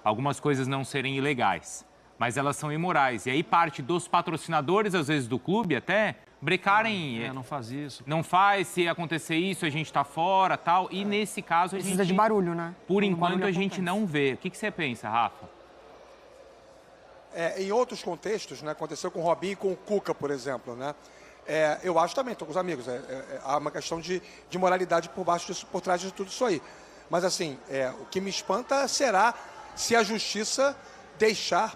algumas coisas não serem ilegais, mas elas são imorais. E aí parte dos patrocinadores, às vezes do clube até, brecarem... não faz isso. Não faz, se acontecer isso, a gente tá fora, tal. E nesse caso a gente... Precisa de barulho, né? Por Quando enquanto a gente acontece. não vê. O que você pensa, Rafa? Em outros contextos, né, aconteceu com o Robinho e com o Cuca, por exemplo, né? Eu acho também, estou com os amigos, há uma questão de moralidade por trás de tudo isso aí. Mas, assim, o que me espanta será se a justiça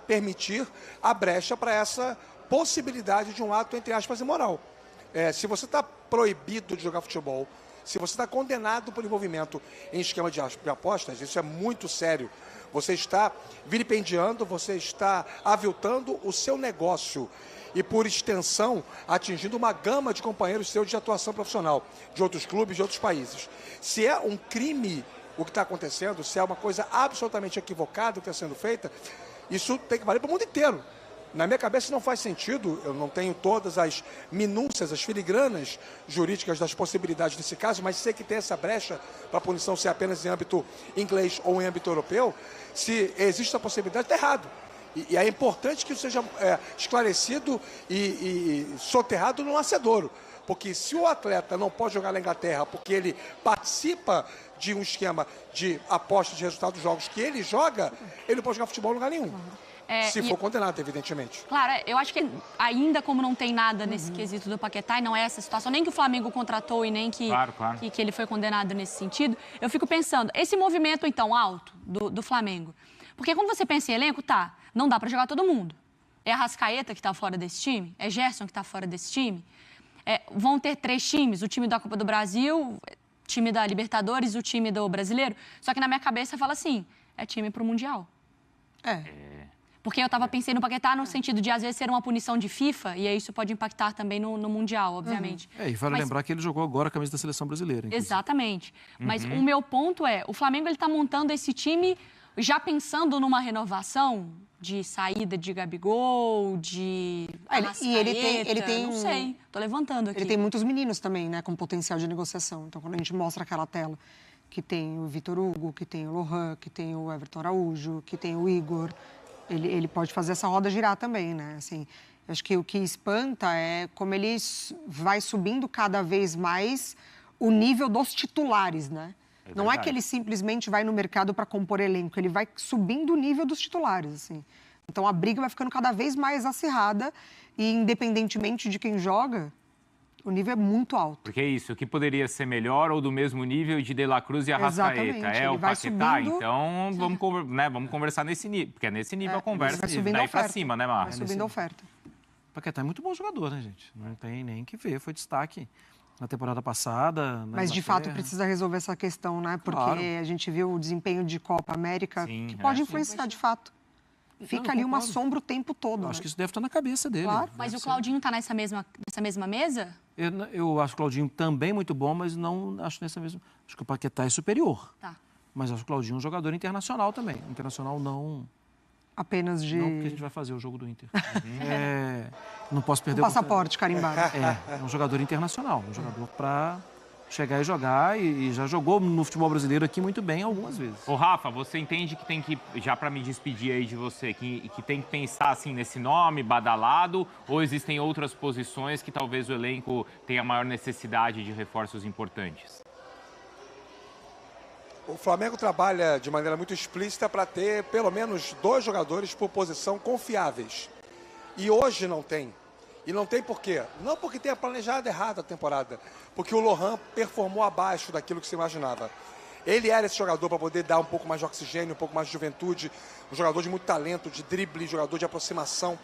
permitir a brecha para essa possibilidade de um ato, entre aspas, imoral. Se você está proibido de jogar futebol, se você está condenado por envolvimento em esquema de apostas, isso é muito sério. Você está vilipendiando, você está aviltando o seu negócio e, por extensão, atingindo uma gama de companheiros seus de atuação profissional, de outros clubes, de outros países. Se é um crime o que está acontecendo, se é uma coisa absolutamente equivocada que está sendo feita, isso tem que valer para o mundo inteiro. Na minha cabeça não faz sentido, eu não tenho todas as minúcias, as filigranas jurídicas das possibilidades desse caso, mas sei que tem essa brecha para a punição ser apenas em âmbito inglês ou em âmbito europeu. Se existe a possibilidade, está errado. E é importante que isso seja esclarecido e soterrado no nascedouro. Porque se o atleta não pode jogar na Inglaterra porque ele participa de um esquema de aposta de resultado dos jogos que ele joga, ele não pode jogar futebol em lugar nenhum. Se for condenado, evidentemente. Claro, eu acho que ainda como não tem nada nesse quesito do Paquetá, e não é essa situação, nem que o Flamengo contratou e nem que, que ele foi condenado nesse sentido, eu fico pensando, esse movimento, então, alto do Flamengo, porque quando você pensa em elenco, não dá pra jogar todo mundo. É a Arrascaeta que tá fora desse time, é Gerson que tá fora desse time, vão ter 3 times, o time da Copa do Brasil, time da Libertadores, o time do Brasileiro, só que na minha cabeça fala assim, é time pro Mundial. Porque eu estava pensando no Paquetá no sentido de, às vezes, ser uma punição de FIFA, e aí isso pode impactar também no Mundial, obviamente. E vale lembrar que ele jogou agora a camisa da Seleção Brasileira. Inclusive. Exatamente. Mas o meu ponto é, o Flamengo está montando esse time já pensando numa renovação de saída de Gabigol, de Arrascaeta, e ele tem não sei, tô levantando aqui. Ele tem muitos meninos também, né, com potencial de negociação. Então, quando a gente mostra aquela tela que tem o Vitor Hugo, que tem o Lohan, que tem o Everton Araújo, que tem o Igor... Ele pode fazer essa roda girar também, né? Assim, acho que o que espanta é como ele vai subindo cada vez mais o nível dos titulares, né? Não é que ele simplesmente vai no mercado para compor elenco, ele vai subindo o nível dos titulares, assim. Então, a briga vai ficando cada vez mais acirrada e, independentemente de quem joga, o nível é muito alto. Porque é isso, o que poderia ser melhor ou do mesmo nível de De La Cruz e Arrascaeta é o Paquetá, subindo... então vamos conversar nesse nível, porque é nesse nível a conversa, daí pra cima, né, Marcos? Vai subindo a oferta. O Paquetá é muito bom jogador, né, gente? Não tem nem que ver, foi destaque na temporada passada. Mas, de fato, precisa resolver essa questão, né? Porque a gente viu o desempenho de Copa América, que pode influenciar, de fato. Fica ali uma sombra o tempo todo. Acho que isso deve estar na cabeça dele. Claro. Mas o Claudinho está nessa mesma mesa? Eu acho o Claudinho também muito bom, mas não acho nessa mesma... Acho que o Paquetá é superior. Mas acho o Claudinho um jogador internacional também. Internacional não... Apenas de... Não, porque a gente vai fazer o jogo do Inter. Não posso perder o passaporte carimbado. É um jogador internacional. Um jogador para... chegar e jogar, e já jogou no futebol brasileiro aqui muito bem algumas vezes. Ô, Rafa, você entende que tem que, já para me despedir aí de você, que tem que pensar assim nesse nome badalado, ou existem outras posições que talvez o elenco tenha maior necessidade de reforços importantes? O Flamengo trabalha de maneira muito explícita para ter pelo menos 2 jogadores por posição confiáveis. E hoje não tem. E não tem por quê? Não porque tenha planejado errado a temporada, porque o Lohan performou abaixo daquilo que se imaginava. Ele era esse jogador para poder dar um pouco mais de oxigênio, um pouco mais de juventude, um jogador de muito talento, de drible, jogador de aproximação.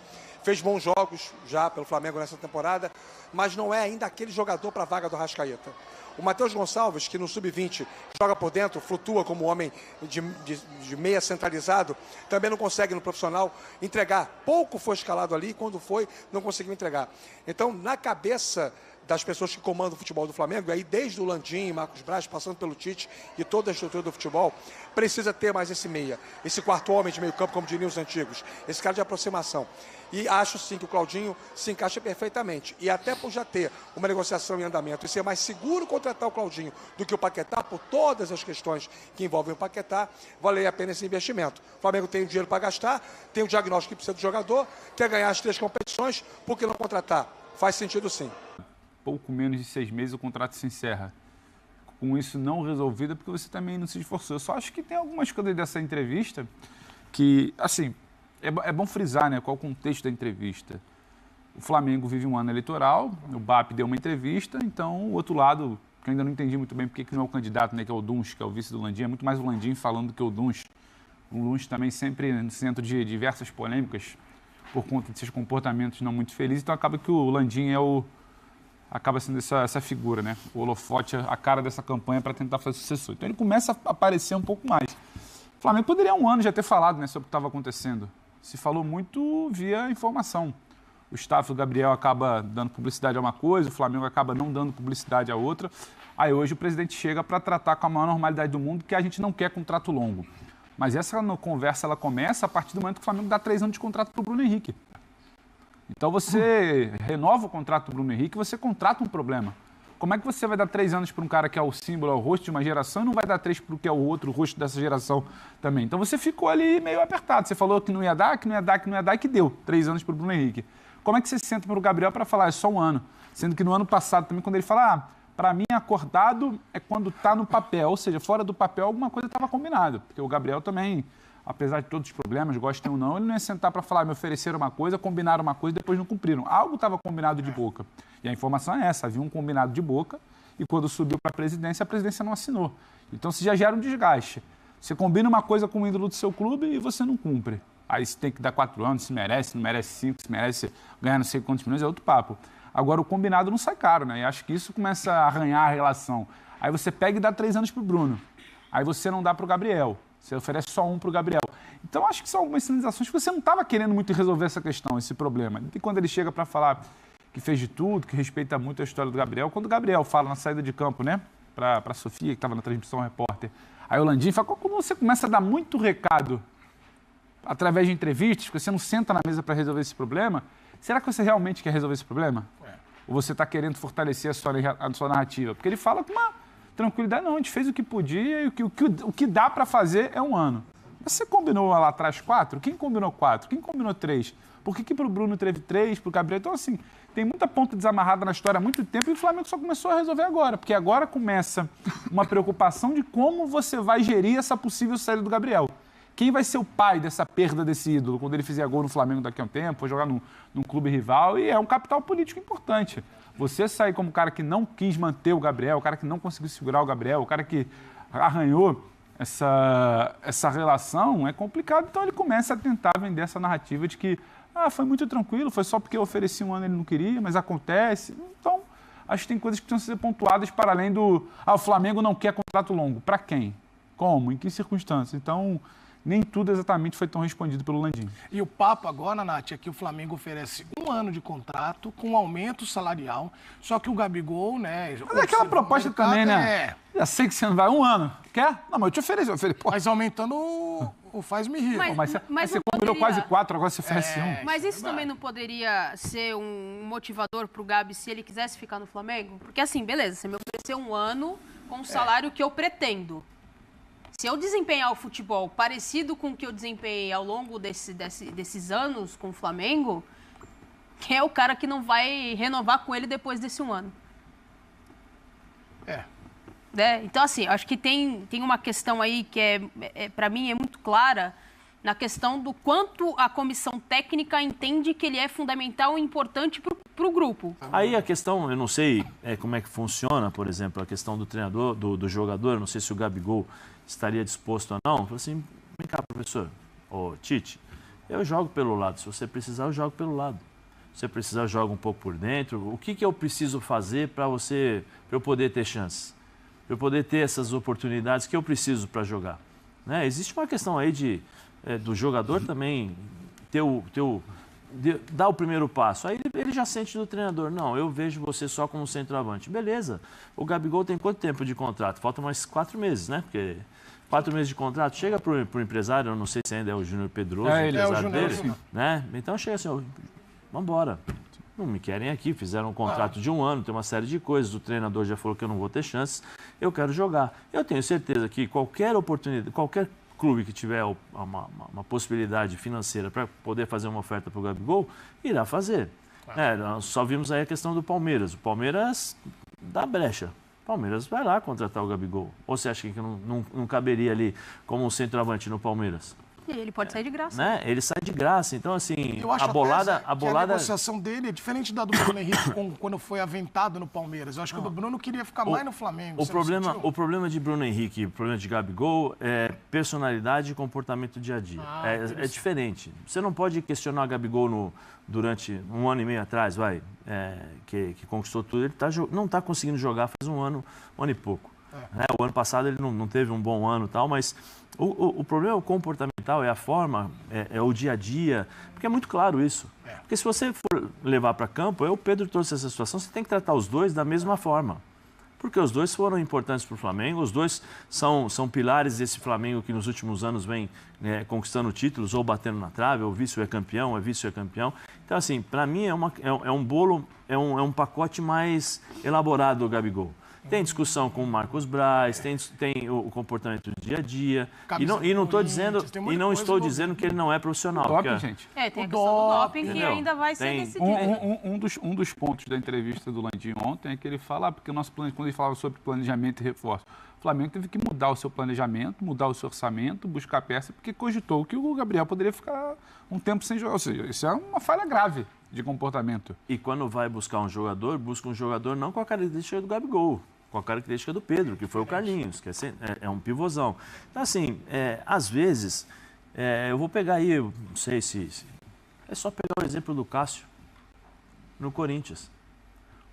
Fez bons jogos já pelo Flamengo nessa temporada, mas não é ainda aquele jogador para a vaga do Arrascaeta. O Matheus Gonçalves, que no Sub-20 joga por dentro, flutua como homem de meia centralizado, também não consegue no profissional entregar. Pouco foi escalado ali, quando foi, não conseguiu entregar. Então, na cabeça das pessoas que comandam o futebol do Flamengo, e aí desde o Landim, Marcos Braz, passando pelo Tite e toda a estrutura do futebol, precisa ter mais esse meia, esse quarto homem de meio campo, como diriam os antigos, esse cara de aproximação. E acho sim que o Claudinho se encaixa perfeitamente. E até por já ter uma negociação em andamento e ser mais seguro contratar o Claudinho do que o Paquetá, por todas as questões que envolvem o Paquetá, valeria a pena esse investimento. O Flamengo tem o dinheiro para gastar, tem o diagnóstico que precisa do jogador, quer ganhar as 3 competições, por que não contratar? Faz sentido sim. Pouco menos de 6 meses o contrato se encerra. Com isso não resolvido, porque você também não se esforçou. Eu só acho que tem algumas coisas dessa entrevista que, assim, é bom frisar, né, qual o contexto da entrevista. O Flamengo vive um ano eleitoral, o BAP deu uma entrevista, então o outro lado, que eu ainda não entendi muito bem porque que não é o candidato, né, que é o Duns, que é o vice do Landim, é muito mais o Landim falando do que o Duns. O Duns também sempre no centro de diversas polêmicas por conta de seus comportamentos não muito felizes, então acaba que o Landim acaba sendo essa figura, né, o holofote, a cara dessa campanha para tentar fazer sucessor. Então ele começa a aparecer um pouco mais. O Flamengo poderia há um ano já ter falado, né, sobre o que estava acontecendo. Se falou muito via informação. O staff do Gabriel acaba dando publicidade a uma coisa, o Flamengo acaba não dando publicidade a outra. Aí hoje o presidente chega para tratar com a maior normalidade do mundo, que a gente não quer contrato longo. Mas essa conversa ela começa a partir do momento que o Flamengo dá 3 anos de contrato para o Bruno Henrique. Então você renova o contrato do Bruno Henrique, você contrata um problema. Como é que você vai dar 3 anos para um cara que é o símbolo, é o rosto de uma geração, e não vai dar 3 para o que é o outro, o rosto dessa geração também? Então você ficou ali meio apertado. Você falou que não ia dar, que não ia dar, que não ia dar, e que deu 3 anos para o Bruno Henrique. Como é que você se senta para o Gabriel para falar, é só um ano? Sendo que no ano passado também, quando ele fala, para mim acordado é quando está no papel, ou seja, fora do papel alguma coisa estava combinada. Porque o Gabriel também, apesar de todos os problemas, gostem ou não, ele não ia sentar para falar, me ofereceram uma coisa, combinaram uma coisa e depois não cumpriram. Algo estava combinado de boca. E a informação é essa, havia um combinado de boca e quando subiu para a presidência não assinou. Então você já gera um desgaste. Você combina uma coisa com o ídolo do seu clube e você não cumpre. Aí você tem que dar 4 anos, se merece, não merece 5, se merece ganhar não sei quantos milhões, é outro papo. Agora o combinado não sai caro, né? E acho que isso começa a arranhar a relação. Aí você pega e dá 3 anos para o Bruno. Aí você não dá para o Gabriel. Você oferece só um para o Gabriel. Então, acho que são algumas sinalizações que você não estava querendo muito resolver essa questão, esse problema. E quando ele chega para falar que fez de tudo, que respeita muito a história do Gabriel, quando o Gabriel fala na saída de campo, né, para a Sofia, que estava na transmissão, repórter, aí o Landim fala, quando você começa a dar muito recado através de entrevistas, que você não senta na mesa para resolver esse problema, será que você realmente quer resolver esse problema? Ou você está querendo fortalecer a sua narrativa? Porque ele fala com uma tranquilidade, não, a gente fez o que podia e o que dá para fazer é um ano. Mas você combinou lá atrás 4? Quem combinou 4? Quem combinou 3? Por que para o Bruno teve 3, para o Gabriel? Então, assim, tem muita ponta desamarrada na história há muito tempo e o Flamengo só começou a resolver agora, porque agora começa uma preocupação de como você vai gerir essa possível saída do Gabriel. Quem vai ser o pai dessa perda desse ídolo quando ele fizer gol no Flamengo daqui a um tempo, ou jogar num clube rival, e é um capital político importante. Você sair como o cara que não quis manter o Gabriel, o cara que não conseguiu segurar o Gabriel, o cara que arranhou essa relação, é complicado. Então ele começa a tentar vender essa narrativa de que foi muito tranquilo, foi só porque eu ofereci um ano e ele não queria, mas acontece. Então, acho que tem coisas que precisam ser pontuadas para além do o Flamengo não quer contrato longo. Para quem? Como? Em que circunstâncias? Então, nem tudo exatamente foi tão respondido pelo Landim. E o papo agora, Nath, é que o Flamengo oferece 1 ano de contrato com aumento salarial, só que o Gabigol, né... Mas é aquela proposta também, né? Já sei que você não vai 1 ano. Quer? Não, mas eu te ofereço. Mas aumentando o faz-me rir. Mas você combinou quase 4, agora você oferece 1. Mas isso também não poderia ser um motivador pro Gabi se ele quisesse ficar no Flamengo? Porque assim, beleza, você me ofereceu 1 ano com o salário que eu pretendo. Se eu desempenhar o futebol parecido com o que eu desempenhei ao longo desses anos com o Flamengo, quem é o cara que não vai renovar com ele depois desse 1 ano? Então, assim, acho que tem uma questão aí que para mim é muito clara na questão do quanto a comissão técnica entende que ele é fundamental e importante para o grupo. Aí a questão, eu não sei como é que funciona, por exemplo, a questão do treinador, do jogador, eu não sei se o Gabigol estaria disposto ou não. Falei assim, vem cá, professor, Tite, eu jogo pelo lado, se você precisar, eu jogo pelo lado. Se você precisar, eu jogo um pouco por dentro. O que eu preciso fazer para eu poder ter chances? Para eu poder ter essas oportunidades que eu preciso para jogar. Né? Existe uma questão aí do jogador também ter dá o primeiro passo. Aí ele já sente do treinador, não, eu vejo você só como centroavante. Beleza. O Gabigol tem quanto tempo de contrato? Faltam mais 4 meses, né? Porque 4 meses de contrato, chega para o empresário, eu não sei se ainda é o Júnior Pedroso, o empresário dele, né? Então chega assim, vamos embora. Não me querem aqui, fizeram um contrato de 1 ano, tem uma série de coisas, o treinador já falou que eu não vou ter chances, eu quero jogar. Eu tenho certeza que qualquer oportunidade, qualquer clube que tiver uma possibilidade financeira para poder fazer uma oferta para o Gabigol, irá fazer. Nós só vimos aí a questão do Palmeiras. O Palmeiras dá brecha. O Palmeiras vai lá contratar o Gabigol. Ou você acha que não caberia ali como um centroavante no Palmeiras? Ele pode sair de graça. Né? Ele sai de graça. Então, assim, eu acho a bolada... a negociação dele é diferente da do Bruno Henrique quando foi aventado no Palmeiras. Eu acho que o do Bruno queria ficar mais no Flamengo. O problema de Bruno Henrique, o problema de Gabigol é personalidade e comportamento dia a dia. É diferente. Você não pode questionar o Gabigol durante 1 ano e meio atrás, que conquistou tudo. Ele não está conseguindo jogar faz 1 ano e pouco. O ano passado ele não teve um bom ano e tal, mas o problema é o comportamental, é a forma, é o dia a dia, porque é muito claro isso. Porque se você for levar para campo, o Pedro trouxe essa situação, você tem que tratar os dois da mesma forma. Porque os dois foram importantes para o Flamengo, os dois são pilares desse Flamengo que nos últimos anos vem conquistando títulos, ou batendo na trave, ou vice é campeão. Então, assim, para mim é um bolo, é um pacote mais elaborado do Gabigol. Tem discussão com o Marcos Braz, tem o comportamento do dia a dia. E não estou dizendo que ele não é profissional. Doping, gente. Tem a questão do doping que ainda vai ser decidido. Um dos pontos da entrevista do Landim ontem é que ele fala, porque quando ele falava sobre planejamento e reforço, o Flamengo teve que mudar o seu planejamento, mudar o seu orçamento, buscar peça, porque cogitou que o Gabriel poderia ficar um tempo sem jogar. Ou seja, isso é uma falha grave de comportamento. E quando vai buscar um jogador, busca um jogador não com a característica do Gabigol, com a característica do Pedro, que foi o Carlinhos, que é um pivôzão. Então, assim, às vezes, eu vou pegar aí, não sei se... É só pegar o exemplo do Cássio, no Corinthians.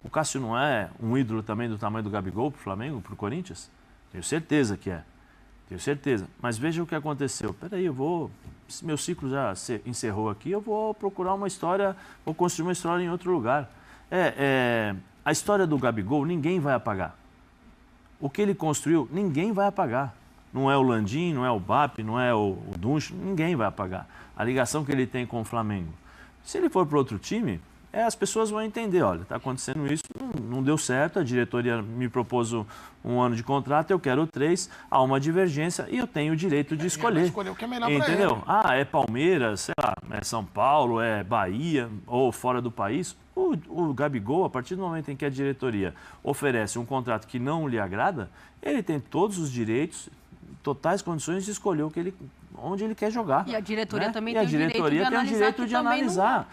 O Cássio não é um ídolo também do tamanho do Gabigol para o Flamengo, para o Corinthians? Tenho certeza que é. Tenho certeza. Mas veja o que aconteceu. Peraí, se meu ciclo já encerrou aqui, eu vou procurar uma história, vou construir uma história em outro lugar. A história do Gabigol, ninguém vai apagar. O que ele construiu, ninguém vai apagar. Não é o Landim, não é o BAP, não é o Duncho, ninguém vai apagar. A ligação que ele tem com o Flamengo. Se ele for para outro time, as pessoas vão entender, olha, está acontecendo isso, não deu certo, a diretoria me propôs 1 ano de contrato, eu quero 3, há uma divergência e eu tenho o direito de escolher. Escolher o que é melhor para ele. Entendeu? É Palmeiras, sei lá, é São Paulo, é Bahia ou fora do país. O Gabigol, a partir do momento em que a diretoria oferece um contrato que não lhe agrada, ele tem todos os direitos, totais condições de escolher onde ele quer jogar. E a diretoria também tem o direito de analisar.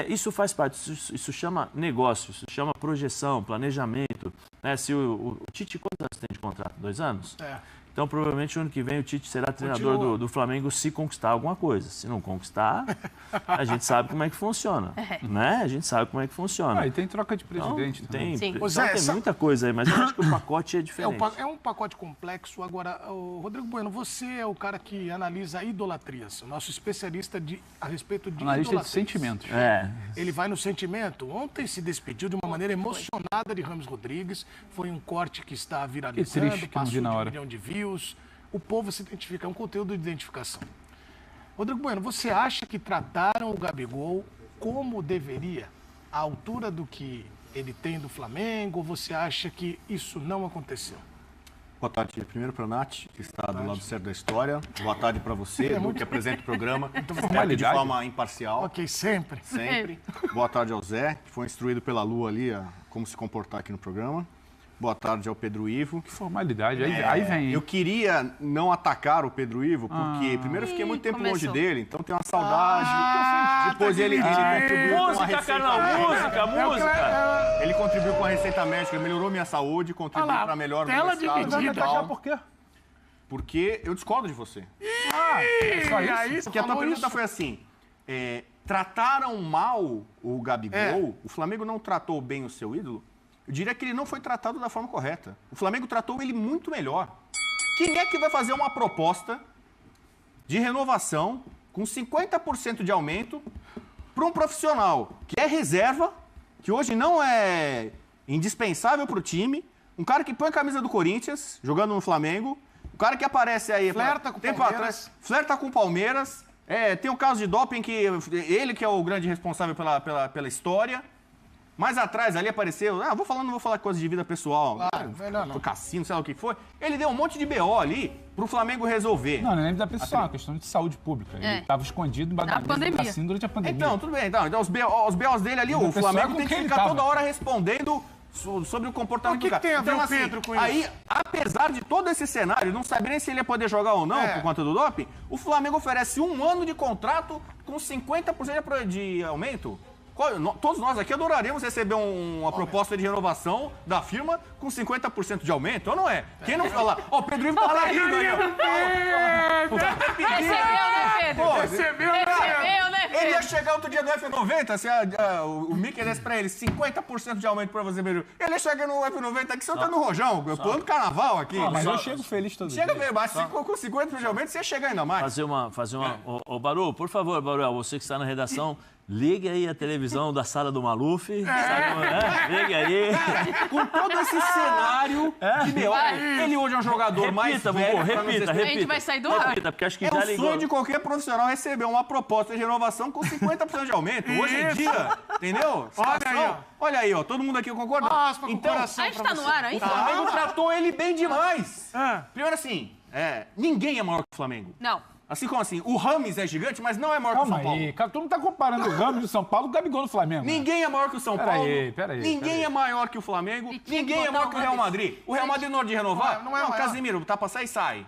Isso faz parte, isso chama negócio, isso chama projeção, planejamento. Se o Tite, quantos anos tem de contrato? 2 anos? Então, provavelmente, o ano que vem o Tite será treinador do Flamengo se conquistar alguma coisa. Se não conquistar, a gente sabe como é que funciona. Né? A gente sabe como é que funciona. E tem troca de presidente também. Tem muita coisa aí, mas eu acho que o pacote é diferente. É um pacote complexo. Agora, Rodrigo Bueno, você é o cara que analisa idolatrias. O nosso especialista a respeito de analista de sentimentos. Ele vai no sentimento. Ontem se despediu de uma maneira emocionada de Rames Rodrigues. Foi um corte que está viralizando. Que triste, passou de na 1 hora. milhão de views. O povo se identifica, é um conteúdo de identificação. Rodrigo Bueno, você acha que trataram o Gabigol como deveria, à altura do que ele tem do Flamengo, ou você acha que isso não aconteceu? Boa tarde primeiro para a Nath, que está do lado certo da história. Boa tarde para você, Edu, que apresenta o programa. Espero de forma imparcial. Ok, sempre. Sempre. Boa tarde ao Zé, que foi instruído pela Lu ali a como se comportar aqui no programa. Boa tarde ao Pedro Ivo. Que formalidade, aí vem. Eu queria não atacar o Pedro Ivo, porque primeiro eu fiquei muito tempo longe dele, então tem uma saudade. Depois ele contribuiu com a receita. Música! Ele contribuiu com a receita médica, melhorou minha saúde, contribuiu para melhor tela dividida. Por quê? Porque eu discordo de você. É só isso? Porque a tua pergunta foi assim, trataram mal o Gabigol, o Flamengo não tratou bem o seu ídolo? Eu diria que ele não foi tratado da forma correta. O Flamengo tratou ele muito melhor. Quem é que vai fazer uma proposta de renovação com 50% de aumento para para um profissional que é reserva, que hoje não é indispensável para o time, um cara que põe a camisa do Corinthians, jogando no Flamengo, um cara que aparece aí... Flerta com o Palmeiras. Flerta com o Palmeiras. Tem o caso de doping, que ele que é o grande responsável pela história. Mais atrás ali apareceu, não vou falar coisa de vida pessoal, não. Cassino, sei lá o que foi. Ele deu um monte de BO ali pro Flamengo resolver. Não é nem da pessoal, é questão de saúde pública. Ele estava escondido embaixo da mesa do Cassino durante a pandemia. Então, tudo bem. Então os BOs dele ali, o Flamengo tem que ficar toda hora respondendo sobre o comportamento do cara. O que tem a ver o Pedro com isso? Aí, apesar de todo esse cenário, não saber nem se ele ia poder jogar ou não por conta do doping, o Flamengo oferece 1 ano de contrato com 50% de aumento. Todos nós aqui adoraríamos receber uma proposta de renovação da firma com 50% de aumento, ou não é? Quem não fala? O Pedro Ivo tá lá rindo aí. Recebeu, né, Pedro? Recebeu, né, Pedro? Ele ia chegar outro dia no F90, se o Mickey desse pra ele 50% de aumento pra você, Pedro. Ele ia chegar no F90 aqui, você tá no rojão, eu tô no carnaval aqui. Mas eu chego feliz todo dia. Chega bem, mas com 50% de aumento, você ia chegar ainda mais. Fazer uma... Ô, Baru, por favor, Baru, você que está na redação... Ligue aí a televisão da sala do Maluf. Ligue aí. Com todo esse cenário de BO. Ele hoje é um jogador mais velho. Repita. A gente vai sair do ar. Repita, porque acho que é já o ligou. sonho de qualquer profissional receber uma proposta de renovação com 50% de aumento. Hoje em dia, entendeu? Olha aí, ó. Todo mundo aqui concorda? Então, a gente tá no ar ainda? O Flamengo tratou ele bem demais. Primeiro assim, ninguém é maior que o Flamengo. Não. Assim como assim, o Rames é gigante, mas não é maior que o São Paulo. Aí, cara, todo mundo tá comparando o Rames do São Paulo com o Gabigol no Flamengo. Ninguém é maior que o São Paulo. Peraí. Ninguém é maior que o Flamengo. Ninguém é maior que o Real Madrid. O Real Madrid não é de renovar? Não, Casemiro, tá pra sair, sai.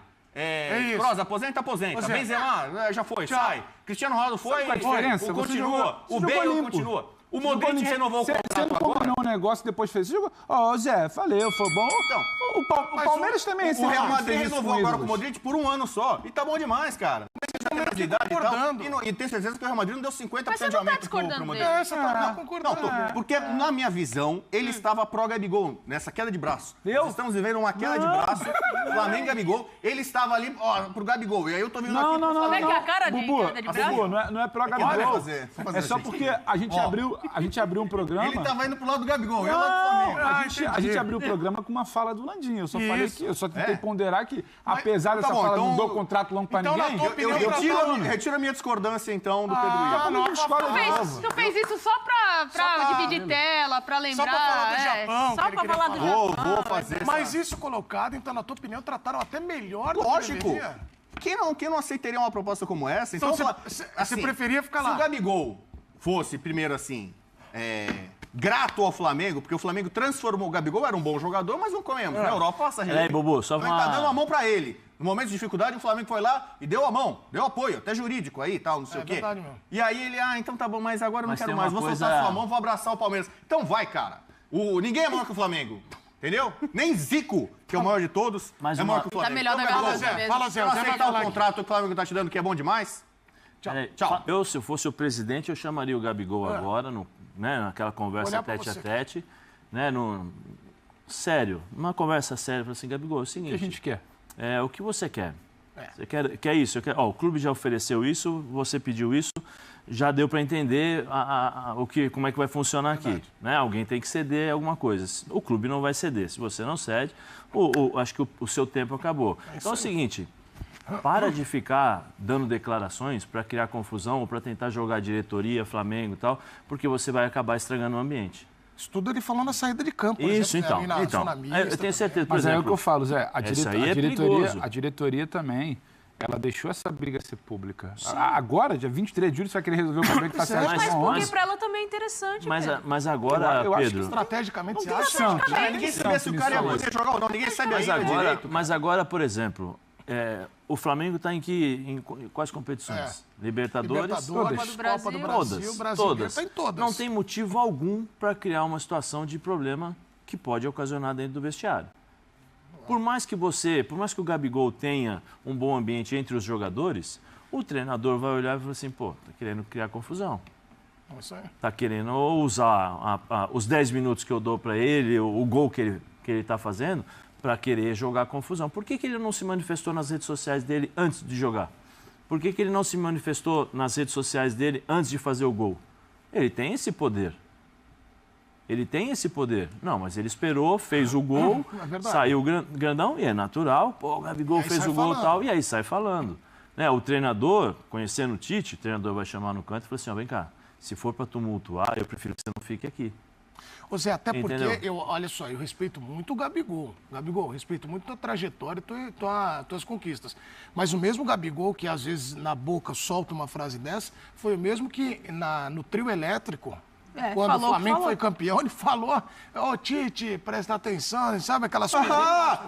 Kroos, aposenta. Benzema, já foi, sai. Cristiano Ronaldo foi. Sabe qual a diferença? Continua. O Bale continua. O Modric renovou o contrato agora. Você não combinou um negócio e depois fez isso? Zé, foi bom. Então, o Palmeiras também... O Real Madrid renovou agora com o Modric por 1 ano só. E tá bom demais, cara. E tenho certeza que o Real Madrid não deu 50% de aumento pro Modric. Você tá concordando. Não, porque na minha visão, ele estava pró-Gabigol, nessa queda de braço. Nós estamos vivendo uma queda de braço, Flamengo e Gabigol. Ele estava ali, pro Gabigol. E aí eu tô vindo aqui pro Flamengo. Como é que é a cara de queda de braço? Bubu, não é pró-Gabigol. É só porque a gente abriu um programa... Ele tava indo pro lado do Gabigol, eu lá do Flamengo. A gente abriu o programa com uma fala do Landinho. Eu só falei que... Eu só tentei ponderar que, apesar dessa fala, não dou contrato longo pra ninguém... Eu retiro a minha discordância, então, do Pedro Ivo. Tu fez isso só pra dividir tela, pra lembrar. Só pra falar do Japão. Só pra falar do Japão. Vou fazer. Mas isso colocado, então, na tua opinião, trataram até melhor do que Lógico. deveria? Quem não aceitaria uma proposta como essa? Então, você preferia ficar lá? Se o Gabigol fosse, primeiro assim, grato ao Flamengo, porque o Flamengo transformou o Gabigol, era um bom jogador, mas não comemos. Na Europa, passa aí, Bubu, só uma... tá dando a mão pra ele. No momento de dificuldade, o Flamengo foi lá e deu a mão, deu apoio, até jurídico aí e tal, não sei o quê. Verdade, meu. E aí ele, então tá bom, mas agora eu não quero mais, vou coisa... soltar a sua mão, vou abraçar o Palmeiras. Então vai, cara. Ninguém é maior que o Flamengo. Entendeu? Nem Zico, que é o maior de todos, é maior que o Flamengo. Tá melhor da galera. Fala, Zé. Você vai aceitar o contrato que o Flamengo tá te dando, que é bom demais? Tchau. Se eu fosse o presidente, eu chamaria o Gabigol agora, naquela conversa tete-a-tete, sério, uma conversa séria, assim, Gabigol, é o seguinte... O que a gente quer? O que você quer? Você quer isso? O clube já ofereceu isso, você pediu isso, já deu para entender como é que vai funcionar aqui. Alguém tem que ceder alguma coisa. O clube não vai ceder. Se você não cede, acho que o seu tempo acabou. Então é o seguinte, para de ficar dando declarações para criar confusão ou para tentar jogar diretoria, Flamengo e tal, porque você vai acabar estragando o ambiente. Isso tudo ele falou na saída de campo. Isso, então. Eu tenho certeza, por exemplo... Mas é o que eu falo, Zé. A diretoria também, ela deixou essa briga ser pública. Agora, dia 23 de julho, você vai querer resolver o problema que está certo. Mas porque para ela também é interessante, mas agora, eu acho Pedro... que estrategicamente você acha... Ninguém sabia se o cara ia poder jogar ou não. Ninguém sabia ainda direito. Mas agora, por exemplo... o Flamengo está em quais competições? Libertadores? Copa do Brasil, Todas. Está em todas. Não tem motivo algum para criar uma situação de problema que pode ocasionar dentro do vestiário. Por mais que o Gabigol tenha um bom ambiente entre os jogadores, o treinador vai olhar e falar assim, tá querendo criar confusão. Está querendo usar os 10 minutos que eu dou para ele, o gol que ele está fazendo, para querer jogar confusão. Por que ele não se manifestou nas redes sociais dele antes de jogar? Por que ele não se manifestou nas redes sociais dele antes de fazer o gol? Ele tem esse poder. Ele tem esse poder. Não, mas ele esperou, fez o gol, saiu grandão, e é natural. Pô, o Gabigol fez o gol e tal, e aí sai falando. Né? O treinador, conhecendo o Tite, o treinador vai chamar no canto e fala assim, ó, vem cá, se for para tumultuar, eu prefiro que você não fique aqui. Ô Zé, até porque, olha só, eu respeito muito o Gabigol. Gabigol, respeito muito tua trajetória e tuas conquistas. Mas o mesmo Gabigol, que às vezes na boca solta uma frase dessa, foi o mesmo que no trio elétrico, quando o Flamengo foi campeão, ele falou, Tite, presta atenção, sabe aquelas coisas.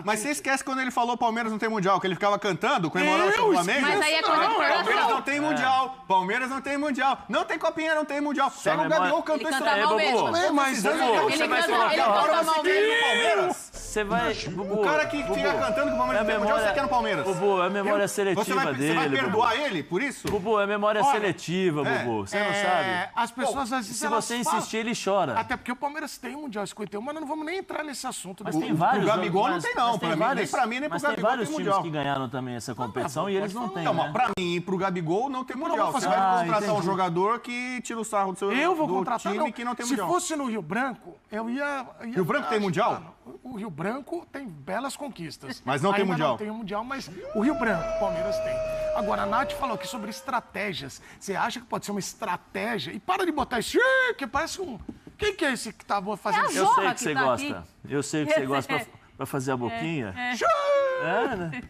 Mas você esquece quando ele falou Palmeiras não tem Mundial, que ele ficava cantando, comemorando o Flamengo. Mas aí é coisa de Palmeiras não tem Mundial, Palmeiras não tem Mundial, não tem Copinha, não tem Mundial. Pega o Gabigol cantou isso aí, Bobo. Mas você vai falar que agora você quer ir no Palmeiras. Você vai... O cara que fica cantando que o Palmeiras não tem Mundial, você quer no Palmeiras. Bobo, é a memória seletiva dele. Você vai perdoar ele por isso? Bobo, é memória seletiva, Bobo. Você não sabe. As pessoas às vezes se você insistir, ele chora. Até porque o Palmeiras tem o Mundial 51, mas não vamos nem entrar nesse assunto. Mas tem vários. O Gabigol não tem, não. Nem pra mim, nem pro Gabigol tem Mundial. Mas tem vários times que ganharam também essa competição e eles não têm, né? Pra mim e pro Gabigol não tem Mundial. Você vai contratar um jogador que tira o sarro do seu time que não tem Mundial. Se fosse no Rio Branco, eu ia... Rio Branco tem Mundial? O Rio Branco tem belas conquistas. Mas não tem Mundial. Não tem Mundial, mas o Rio Branco, o Palmeiras tem. Agora, a Nath falou aqui sobre estratégias. Você acha que pode ser uma estratégia? E para de botar esse... que parece um... Quem que é esse que tá fazendo isso? Eu sei que você gosta. Eu sei que você gosta pra fazer a boquinha. Né?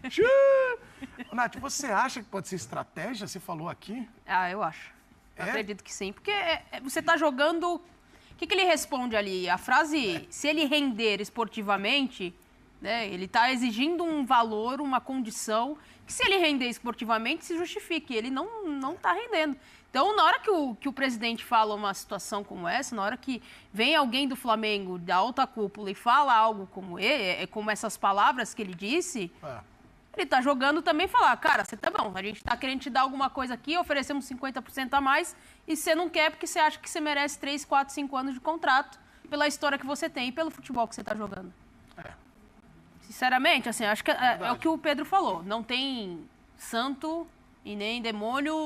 Nath, você acha que pode ser estratégia? Você falou aqui. Eu acho. Eu acredito que sim. Porque você tá jogando... O que ele responde ali? A frase, se ele render esportivamente, né, ele tá exigindo um valor, uma condição, que se ele render esportivamente, se justifique. Ele não tá rendendo. Então, na hora que o presidente fala uma situação como essa, na hora que vem alguém do Flamengo, da alta cúpula, e fala algo como como essas palavras que ele disse, ele tá jogando também falar, cara, você tá bom, a gente tá querendo te dar alguma coisa aqui, oferecemos 50% a mais, e você não quer porque você acha que você merece 3, 4, 5 anos de contrato pela história que você tem e pelo futebol que você tá jogando. Sinceramente, assim, acho que é o que o Pedro falou, não tem santo... e nem demônio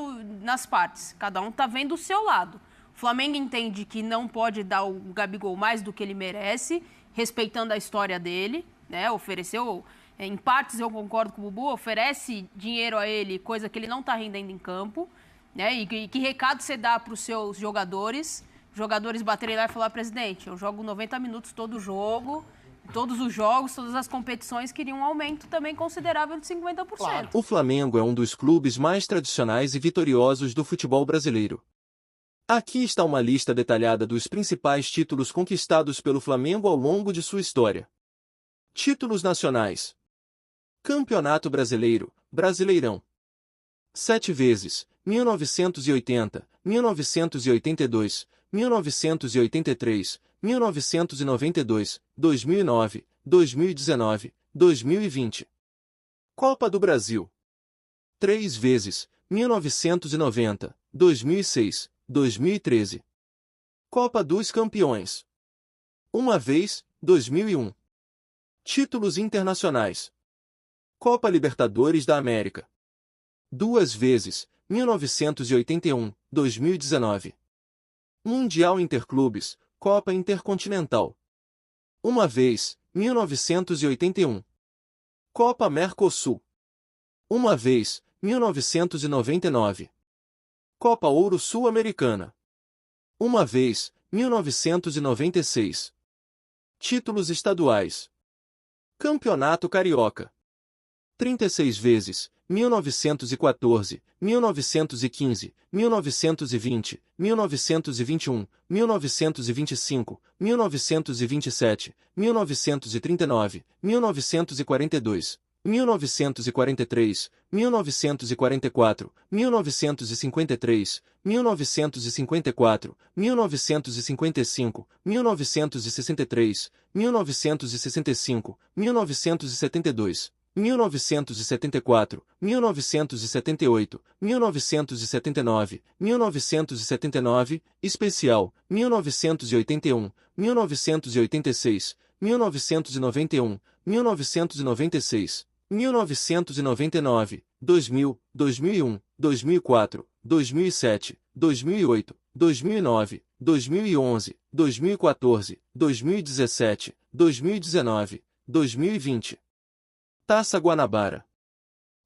nas partes. Cada um tá vendo o seu lado. O Flamengo entende que não pode dar o Gabigol mais do que ele merece, respeitando a história dele, né? Ofereceu, em partes eu concordo com o Bubu, oferece dinheiro a ele, coisa que ele não tá rendendo em campo, né? E que recado você dá para os seus jogadores? Os jogadores baterem lá e falar, presidente, eu jogo 90 minutos todo jogo... Todos os jogos, todas as competições queriam um aumento também considerável de 50%. Claro. O Flamengo é um dos clubes mais tradicionais e vitoriosos do futebol brasileiro. Aqui está uma lista detalhada dos principais títulos conquistados pelo Flamengo ao longo de sua história. Títulos nacionais. Campeonato Brasileiro, Brasileirão. 7 vezes, 1980, 1982, 1983, 1992, 2009, 2019, 2020. Copa do Brasil. 3 vezes, 1990, 2006, 2013. Copa dos Campeões. 1 vez, 2001. Títulos internacionais. Copa Libertadores da América. 2 vezes, 1981, 2019. Mundial Interclubes, Copa Intercontinental. 1 vez, 1981. Copa Mercosul. 1 vez, 1999. Copa Ouro Sul-Americana. 1 vez, 1996. Títulos estaduais. Campeonato Carioca. 36 vezes, 1914, 1915, 1920, 1921, 1925, 1927, 1939, 1942, 1943, 1944, 1953, 1954, 1955, 1963, 1965, 1972, 1974, 1978, 1979, 1979, especial, 1981, 1986, 1991, 1996, 1999, 2000, 2001, 2004, 2007, 2008, 2009, 2011, 2014, 2017, 2019, 2020. Taça Guanabara.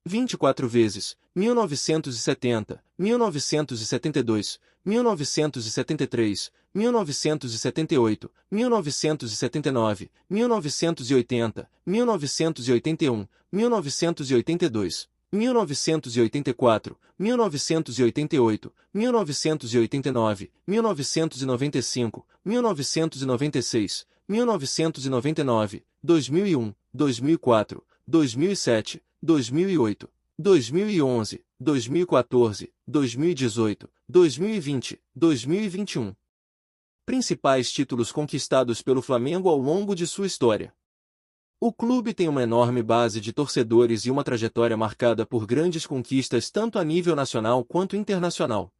24 vezes, 1970, 1972, 1973, 1978, 1979, 1980, 1981, 1982, 1984, 1988, 1989, 1995, 1996, 1999, 2001, 2004, 2007, 2008, 2011, 2014, 2018, 2020, 2021. Principais títulos conquistados pelo Flamengo ao longo de sua história. O clube tem uma enorme base de torcedores e uma trajetória marcada por grandes conquistas tanto a nível nacional quanto internacional.